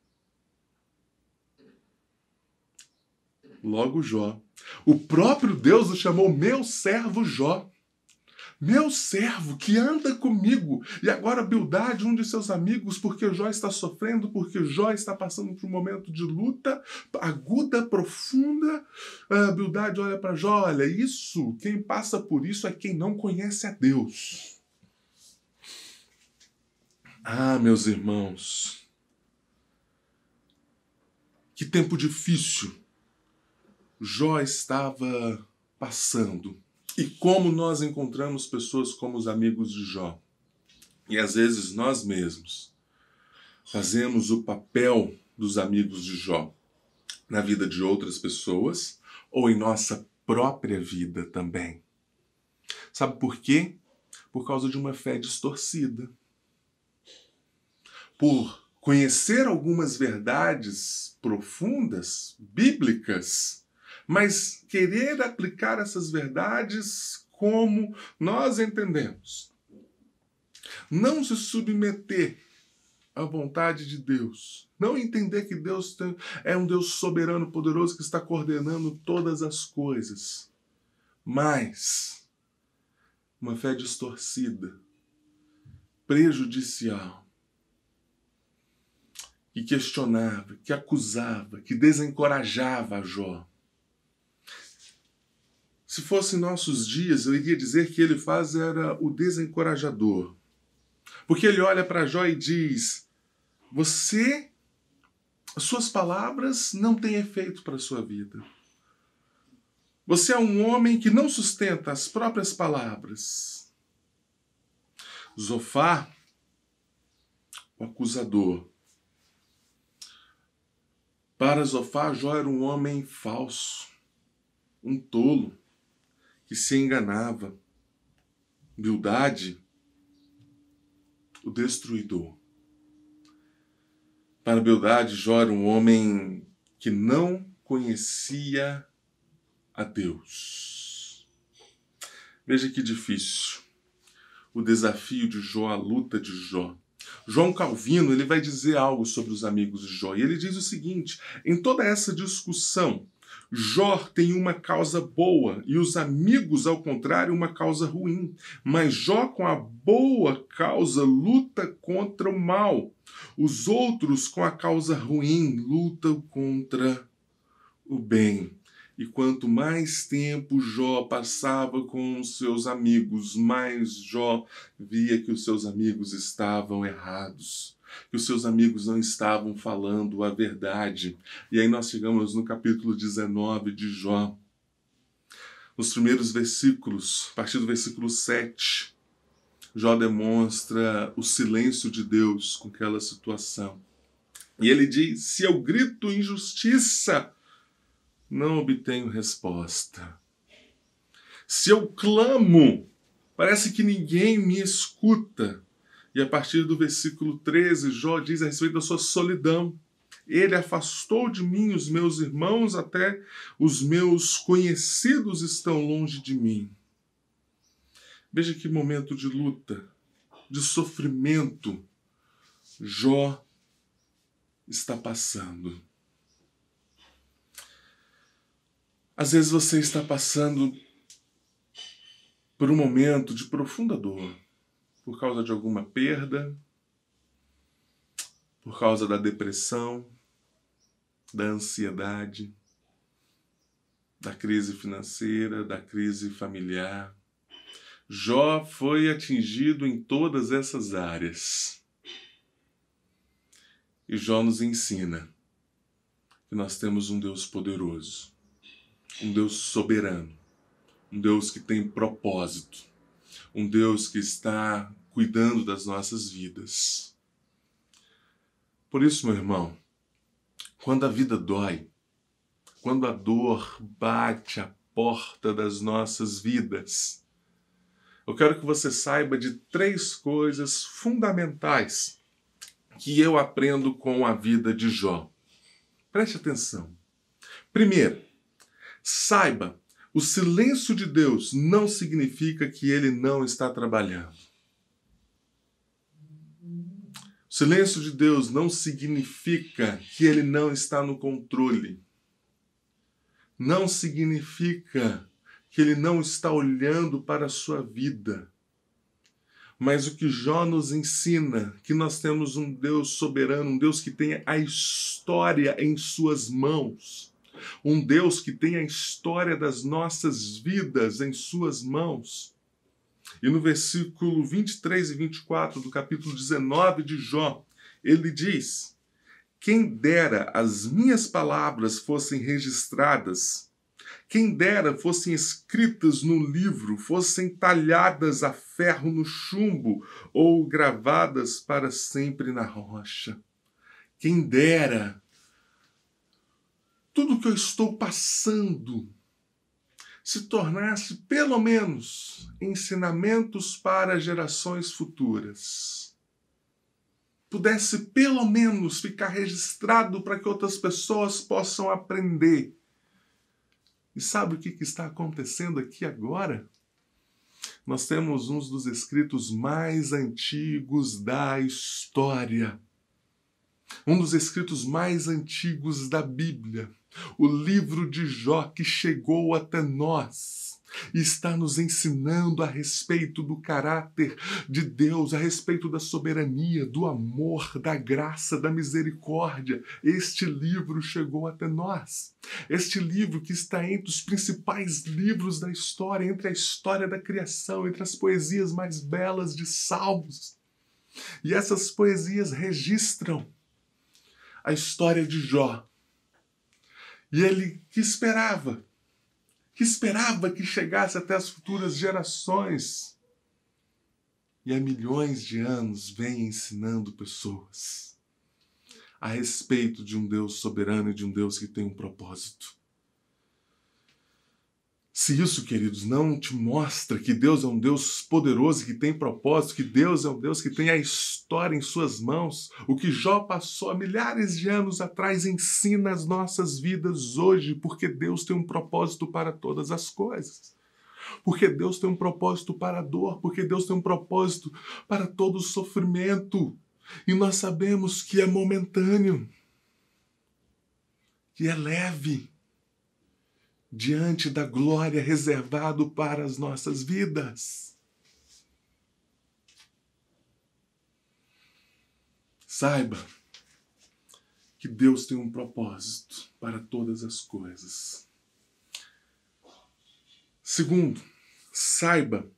Logo Jó. O próprio Deus o chamou meu servo Jó. Meu servo que anda comigo. E agora Bildade, um de seus amigos, porque Jó está sofrendo, porque Jó está passando por um momento de luta aguda, profunda. Bildade olha para Jó, olha, isso, quem passa por isso é quem não conhece a Deus. Ah, meus irmãos, que tempo difícil Jó estava passando. E como nós encontramos pessoas como os amigos de Jó. E às vezes nós mesmos fazemos o papel dos amigos de Jó na vida de outras pessoas ou em nossa própria vida também. Sabe por quê? Por causa de uma fé distorcida. Por conhecer algumas verdades profundas, bíblicas, mas querer aplicar essas verdades como nós entendemos. Não se submeter a vontade de Deus. Não entender que Deus é um Deus soberano, poderoso, que está coordenando todas as coisas. Mas uma fé distorcida, prejudicial, que questionava, que acusava, que desencorajava a Jó. Se fosse em nossos dias, eu iria dizer que Elifaz era o desencorajador. Porque ele olha para Jó e diz: as suas palavras não têm efeito para a sua vida. Você é um homem que não sustenta as próprias palavras. Zofar, o acusador. Para Zofar, Jó era um homem falso, um tolo, que se enganava. Bildade, o destruidor. Para Bildade, Jó era um homem que não conhecia a Deus. Veja que difícil o desafio de Jó, a luta de Jó. João Calvino, ele vai dizer algo sobre os amigos de Jó. E ele diz o seguinte: em toda essa discussão, Jó tem uma causa boa e os amigos, ao contrário, uma causa ruim. Mas Jó, com a boa causa, luta contra o mal. Os outros, com a causa ruim, lutam contra o bem. E quanto mais tempo Jó passava com os seus amigos, mais Jó via que os seus amigos estavam errados, que os seus amigos não estavam falando a verdade. E aí nós chegamos no capítulo 19 de Jó. Nos primeiros versículos, a partir do versículo 7, Jó demonstra o silêncio de Deus com aquela situação. E ele diz: se eu grito injustiça, não obtenho resposta. Se eu clamo, parece que ninguém me escuta. E a partir do versículo 13, Jó diz a respeito da sua solidão. Ele afastou de mim os meus irmãos, até os meus conhecidos estão longe de mim. Veja que momento de luta, de sofrimento, Jó está passando. Às vezes você está passando por um momento de profunda dor, por causa de alguma perda, por causa da depressão, da ansiedade, da crise financeira, da crise familiar. Jó foi atingido em todas essas áreas. E Jó nos ensina que nós temos um Deus poderoso, um Deus soberano, um Deus que tem propósito, um Deus que está cuidando das nossas vidas. Por isso, meu irmão, quando a vida dói, quando a dor bate à porta das nossas vidas, eu quero que você saiba de 3 coisas fundamentais que eu aprendo com a vida de Jó. Preste atenção. Primeiro, saiba, o silêncio de Deus não significa que Ele não está trabalhando. O silêncio de Deus não significa que Ele não está no controle. Não significa que Ele não está olhando para a sua vida. Mas o que Jó nos ensina, que nós temos um Deus soberano, um Deus que tem a história em suas mãos. Um Deus que tem a história das nossas vidas em suas mãos. E no versículo 23 e 24 do capítulo 19 de Jó, ele diz: quem dera as minhas palavras fossem registradas, quem dera fossem escritas no livro, fossem talhadas a ferro no chumbo ou gravadas para sempre na rocha. Quem dera tudo que eu estou passando se tornasse, pelo menos, ensinamentos para gerações futuras. Pudesse, pelo menos, ficar registrado para que outras pessoas possam aprender. E sabe o que está acontecendo aqui agora? Nós temos um dos escritos mais antigos da história. um dos escritos mais antigos da Bíblia, o livro de Jó, que chegou até nós e está nos ensinando a respeito do caráter de Deus, a respeito da soberania, do amor, da graça, da misericórdia. Este livro chegou até nós. Este livro que está entre os principais livros da história, entre a história da criação, entre as poesias mais belas de Salmos. E essas poesias registram a história de Jó. E ele que esperava que chegasse até as futuras gerações. E há milhões de anos vem ensinando pessoas a respeito de um Deus soberano e de um Deus que tem um propósito. Se isso, queridos, não te mostra que Deus é um Deus poderoso, que tem propósito, que Deus é um Deus que tem a história em suas mãos, o que Jó passou há milhares de anos atrás ensina as nossas vidas hoje, porque Deus tem um propósito para todas as coisas. Porque Deus tem um propósito para a dor, porque Deus tem um propósito para todo o sofrimento. E nós sabemos que é momentâneo, que é leve, diante da glória reservado para as nossas vidas. Saiba que Deus tem um propósito para todas as coisas. Segundo, saiba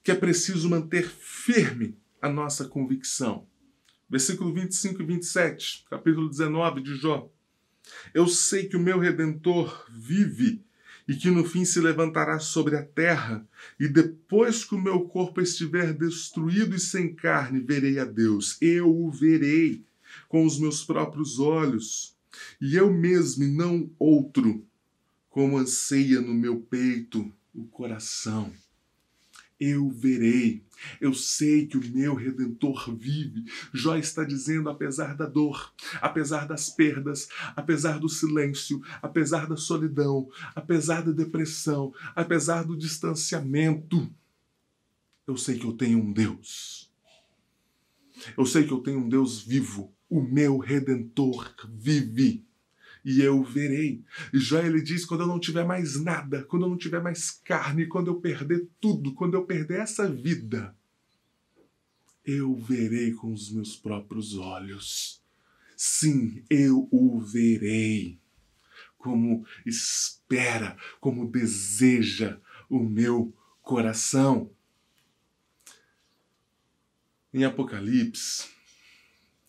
que é preciso manter firme a nossa convicção. Versículo 25 e 27, capítulo 19 de Jó. Eu sei que o meu Redentor vive e que no fim se levantará sobre a terra, e depois que o meu corpo estiver destruído e sem carne, verei a Deus. Eu o verei com os meus próprios olhos, e eu mesmo e não outro, como anseia no meu peito o coração. Eu verei, eu sei que o meu Redentor vive. Jó está dizendo, apesar da dor, apesar das perdas, apesar do silêncio, apesar da solidão, apesar da depressão, apesar do distanciamento, eu sei que eu tenho um Deus. Eu sei que eu tenho um Deus vivo. O meu Redentor vive. E eu verei. E Jó, ele diz, quando eu não tiver mais nada, quando eu não tiver mais carne, quando eu perder tudo, quando eu perder essa vida, eu verei com os meus próprios olhos. Sim, eu o verei. Como espera, como deseja o meu coração. Em Apocalipse,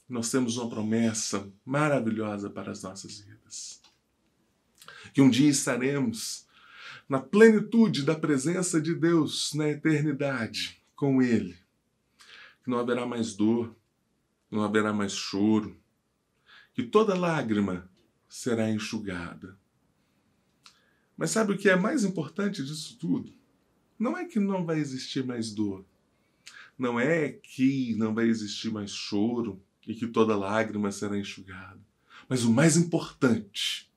nós temos uma promessa maravilhosa para as nossas vidas. Que um dia estaremos na plenitude da presença de Deus, na eternidade, com Ele. Que não haverá mais dor, não haverá mais choro, que toda lágrima será enxugada. Mas sabe o que é mais importante disso tudo? Não é que não vai existir mais dor, não é que não vai existir mais choro, e que toda lágrima será enxugada. Mas o mais importante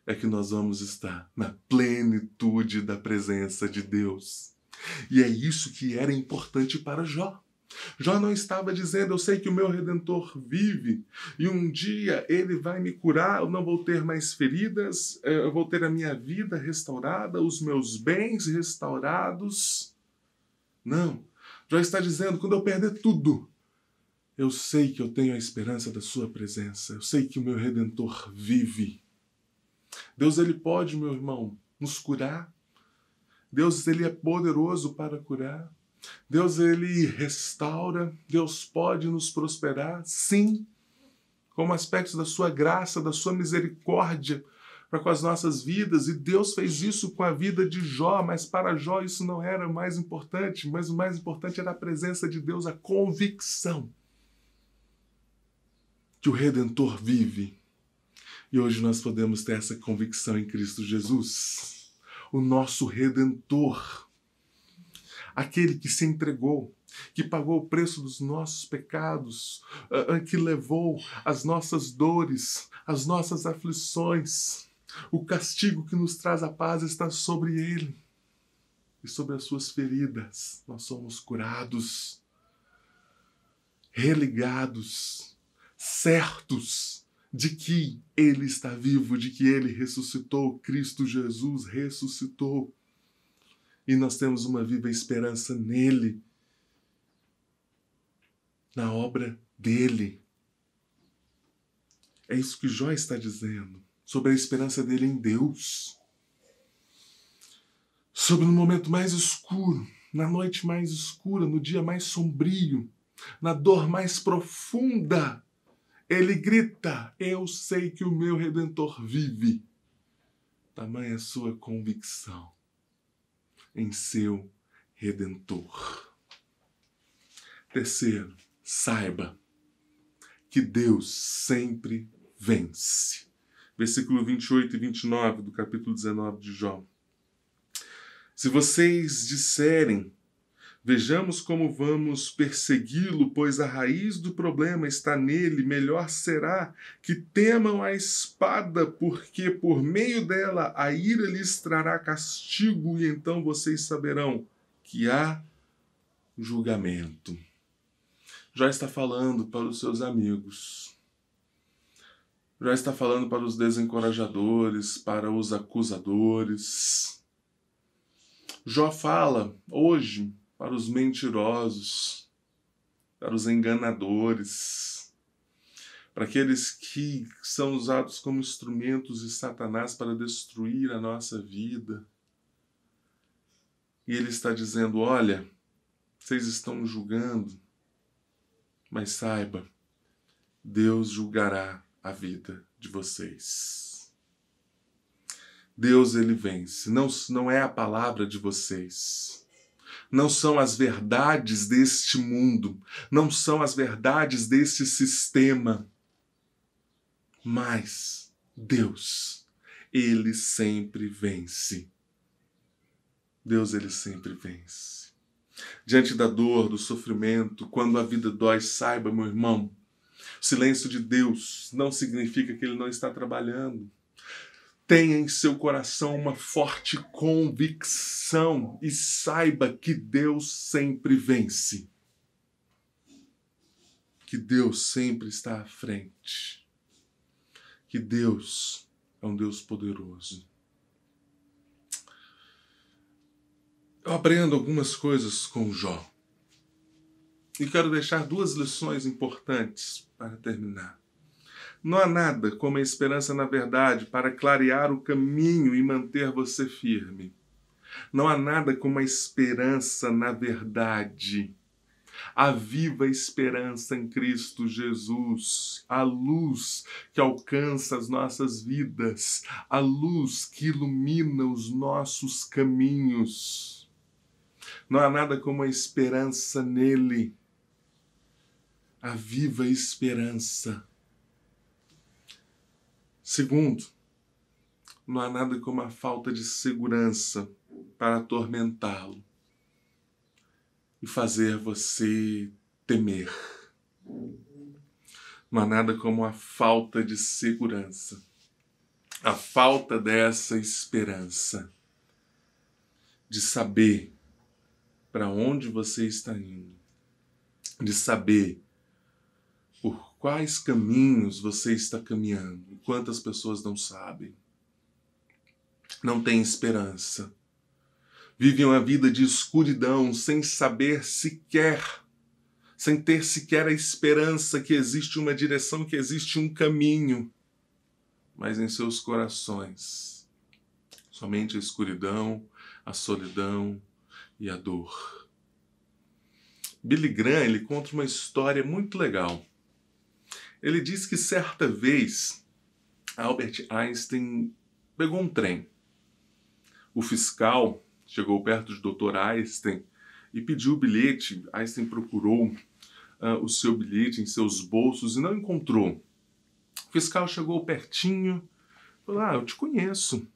é que nós vamos estar na plenitude da presença de Deus. E é isso que era importante para Jó. Jó não estava dizendo, eu sei que o meu Redentor vive e um dia ele vai me curar, eu não vou ter mais feridas, eu vou ter a minha vida restaurada, os meus bens restaurados. Não. Jó está dizendo, quando eu perder tudo, eu sei que eu tenho a esperança da sua presença. Eu sei que o meu Redentor vive. Deus, ele pode, meu irmão, nos curar. Deus, ele é poderoso para curar. Deus, ele restaura. Deus pode nos prosperar, sim, como aspectos da sua graça, da sua misericórdia para com as nossas vidas. E Deus fez isso com a vida de Jó, mas para Jó isso não era o mais importante. Mas o mais importante era a presença de Deus, a convicção que o Redentor vive. E hoje nós podemos ter essa convicção em Cristo Jesus. O nosso Redentor. Aquele que se entregou, que pagou o preço dos nossos pecados, que levou as nossas dores, as nossas aflições. O castigo que nos traz a paz está sobre ele. E sobre as suas feridas nós somos curados, religados, certos de que Ele está vivo, de que Ele ressuscitou, Cristo Jesus ressuscitou. E nós temos uma viva esperança nele, na obra dele. É isso que Jó está dizendo, sobre a esperança dele em Deus. Sobre no momento mais escuro, na noite mais escura, no dia mais sombrio, na dor mais profunda, ele grita: eu sei que o meu Redentor vive. Tamanha sua convicção em seu Redentor. Terceiro, saiba que Deus sempre vence. Versículo 28 e 29 do capítulo 19 de Jó. Se vocês disserem: vejamos como vamos persegui-lo, pois a raiz do problema está nele, melhor será que temam a espada, porque por meio dela a ira lhes trará castigo, e então vocês saberão que há julgamento. Jó está falando para os seus amigos. Jó está falando para os desencorajadores, para os acusadores. Jó fala hoje para os mentirosos, para os enganadores, para aqueles que são usados como instrumentos de Satanás para destruir a nossa vida. E ele está dizendo: olha, vocês estão julgando, mas saiba, Deus julgará a vida de vocês. Deus, ele vence. Não é a palavra de vocês. Não são as verdades deste mundo. Não são as verdades deste sistema. Mas Deus, ele sempre vence. Deus, ele sempre vence. Diante da dor, do sofrimento, quando a vida dói, saiba, meu irmão, o silêncio de Deus não significa que ele não está trabalhando. Tenha em seu coração uma forte convicção e saiba que Deus sempre vence. Que Deus sempre está à frente. Que Deus é um Deus poderoso. Eu aprendo algumas coisas com Jó. E quero deixar 2 lições importantes para terminar. Não há nada como a esperança na verdade para clarear o caminho e manter você firme. Não há nada como a esperança na verdade. A viva esperança em Cristo Jesus, a luz que alcança as nossas vidas, a luz que ilumina os nossos caminhos. Não há nada como a esperança nele, a viva esperança. Segundo, não há nada como a falta de segurança para atormentá-lo e fazer você temer. Não há nada como a falta de segurança, a falta dessa esperança, de saber para onde você está indo, de saber por quais caminhos você está caminhando. E quantas pessoas não sabem? Não têm esperança. Vivem uma vida de escuridão, sem saber sequer, sem ter sequer a esperança que existe uma direção, que existe um caminho. Mas em seus corações, somente a escuridão, a solidão e a dor. Billy Graham, ele conta uma história muito legal. Ele diz que certa vez Albert Einstein pegou um trem. O fiscal chegou perto de Dr. Einstein e pediu o bilhete. Einstein procurou o seu bilhete em seus bolsos e não encontrou. O fiscal chegou pertinho e falou: eu te conheço.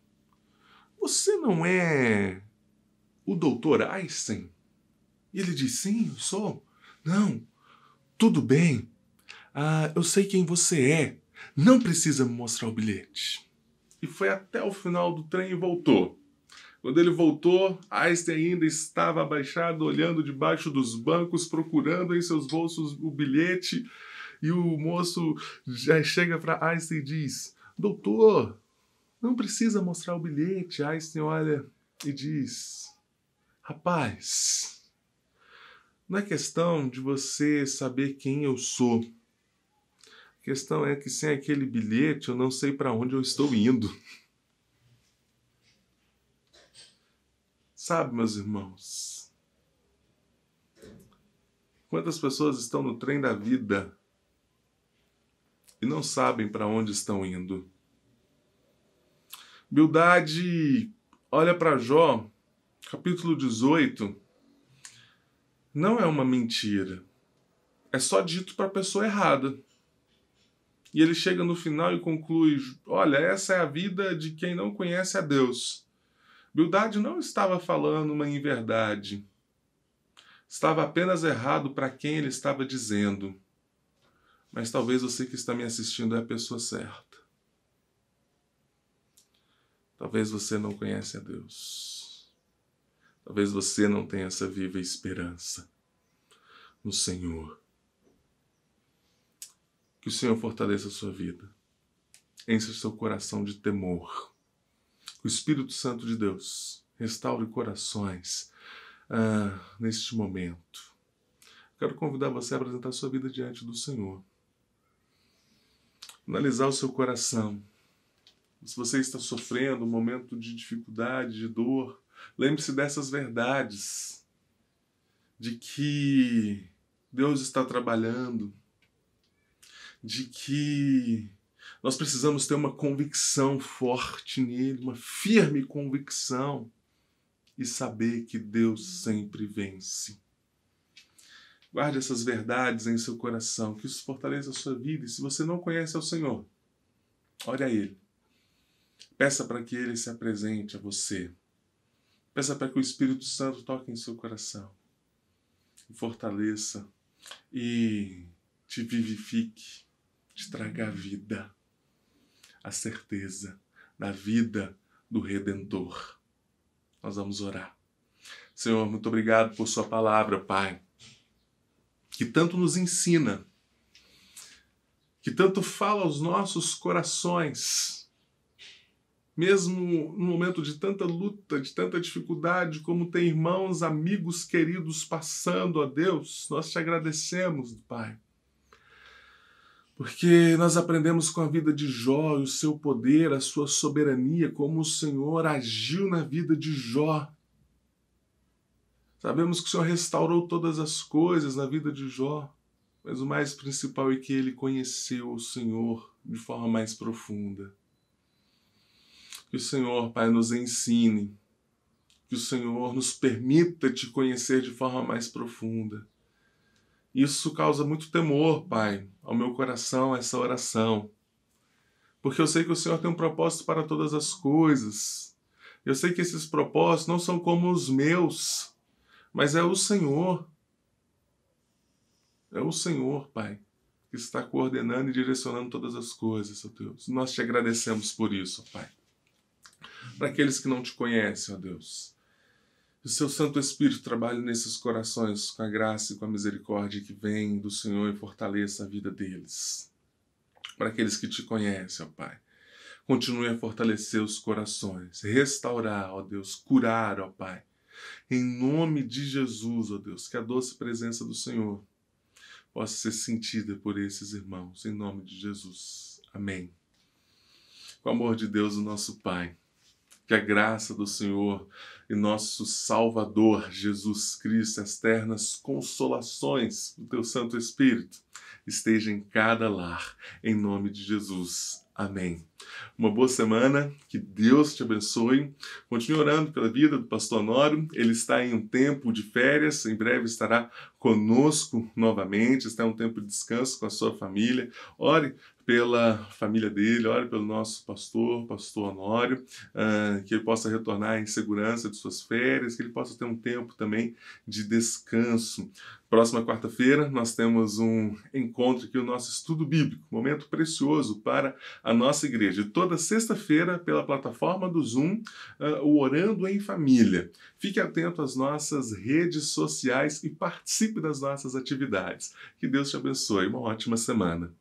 Você não é o Dr. Einstein? E ele disse: sim, eu sou. Não, tudo bem. Eu sei quem você é. Não precisa me mostrar o bilhete. E foi até o final do trem e voltou. Quando ele voltou, Einstein ainda estava abaixado, olhando debaixo dos bancos, procurando em seus bolsos o bilhete. E o moço já chega para Einstein e diz: doutor, não precisa mostrar o bilhete. Einstein olha e diz: rapaz, não é questão de você saber quem eu sou. A questão é que sem aquele bilhete eu não sei para onde eu estou indo. Sabe, meus irmãos, quantas pessoas estão no trem da vida e não sabem para onde estão indo? Bildade olha para Jó, capítulo 18, não é uma mentira, é só dito para a pessoa errada. E ele chega no final e conclui: olha, essa é a vida de quem não conhece a Deus. Bildade não estava falando uma inverdade. Estava apenas errado para quem ele estava dizendo. Mas talvez você que está me assistindo é a pessoa certa. Talvez você não conhece a Deus. Talvez você não tenha essa viva esperança no Senhor. Que o Senhor fortaleça a sua vida. Encha o seu coração de temor. Que o Espírito Santo de Deus restaure corações neste momento. Quero convidar você a apresentar a sua vida diante do Senhor. Analisar o seu coração. Se você está sofrendo um momento de dificuldade, de dor, lembre-se dessas verdades. De que Deus está trabalhando. De que nós precisamos ter uma convicção forte nele, uma firme convicção, e saber que Deus sempre vence. Guarde essas verdades em seu coração, que isso fortaleça a sua vida. E se você não conhece ao Senhor, ore a Ele. Peça para que Ele se apresente a você. Peça para que o Espírito Santo toque em seu coração, e fortaleça e te vivifique, te traga a vida, a certeza da vida do Redentor. Nós vamos orar. Senhor, muito obrigado por sua palavra, Pai, que tanto nos ensina, que tanto fala aos nossos corações, mesmo no momento de tanta luta, de tanta dificuldade, como tem irmãos, amigos queridos passando, ó Deus, nós te agradecemos, Pai. Porque nós aprendemos com a vida de Jó, o seu poder, a sua soberania, como o Senhor agiu na vida de Jó. Sabemos que o Senhor restaurou todas as coisas na vida de Jó, mas o mais principal é que ele conheceu o Senhor de forma mais profunda. Que o Senhor, Pai, nos ensine, que o Senhor nos permita te conhecer de forma mais profunda. Isso causa muito temor, Pai, ao meu coração, essa oração. Porque eu sei que o Senhor tem um propósito para todas as coisas. Eu sei que esses propósitos não são como os meus, mas é o Senhor. É o Senhor, Pai, que está coordenando e direcionando todas as coisas, ó Deus. Nós te agradecemos por isso, Pai. Para aqueles que não te conhecem, ó Deus, que o seu Santo Espírito trabalhe nesses corações com a graça e com a misericórdia que vem do Senhor e fortaleça a vida deles. Para aqueles que te conhecem, ó Pai, continue a fortalecer os corações, restaurar, ó Deus, curar, ó Pai. Em nome de Jesus, ó Deus, que a doce presença do Senhor possa ser sentida por esses irmãos, em nome de Jesus. Amém. Com o amor de Deus, o nosso Pai, que a graça do Senhor e nosso Salvador, Jesus Cristo, as ternas consolações do teu Santo Espírito, esteja em cada lar, em nome de Jesus. Amém. Uma boa semana, que Deus te abençoe. Continue orando pela vida do pastor Honório. Ele está em um tempo de férias, em breve estará conosco novamente, está em um tempo de descanso com a sua família. Ore pela família dele, ore pelo nosso pastor Honório, que ele possa retornar em segurança de suas férias, que ele possa ter um tempo também de descanso. Próxima quarta-feira nós temos um encontro aqui, o nosso estudo bíblico, momento precioso para a nossa igreja. tarde, toda sexta-feira, pela plataforma do Zoom, o Orando em Família. Fique atento às nossas redes sociais e participe das nossas atividades. Que Deus te abençoe. Uma ótima semana.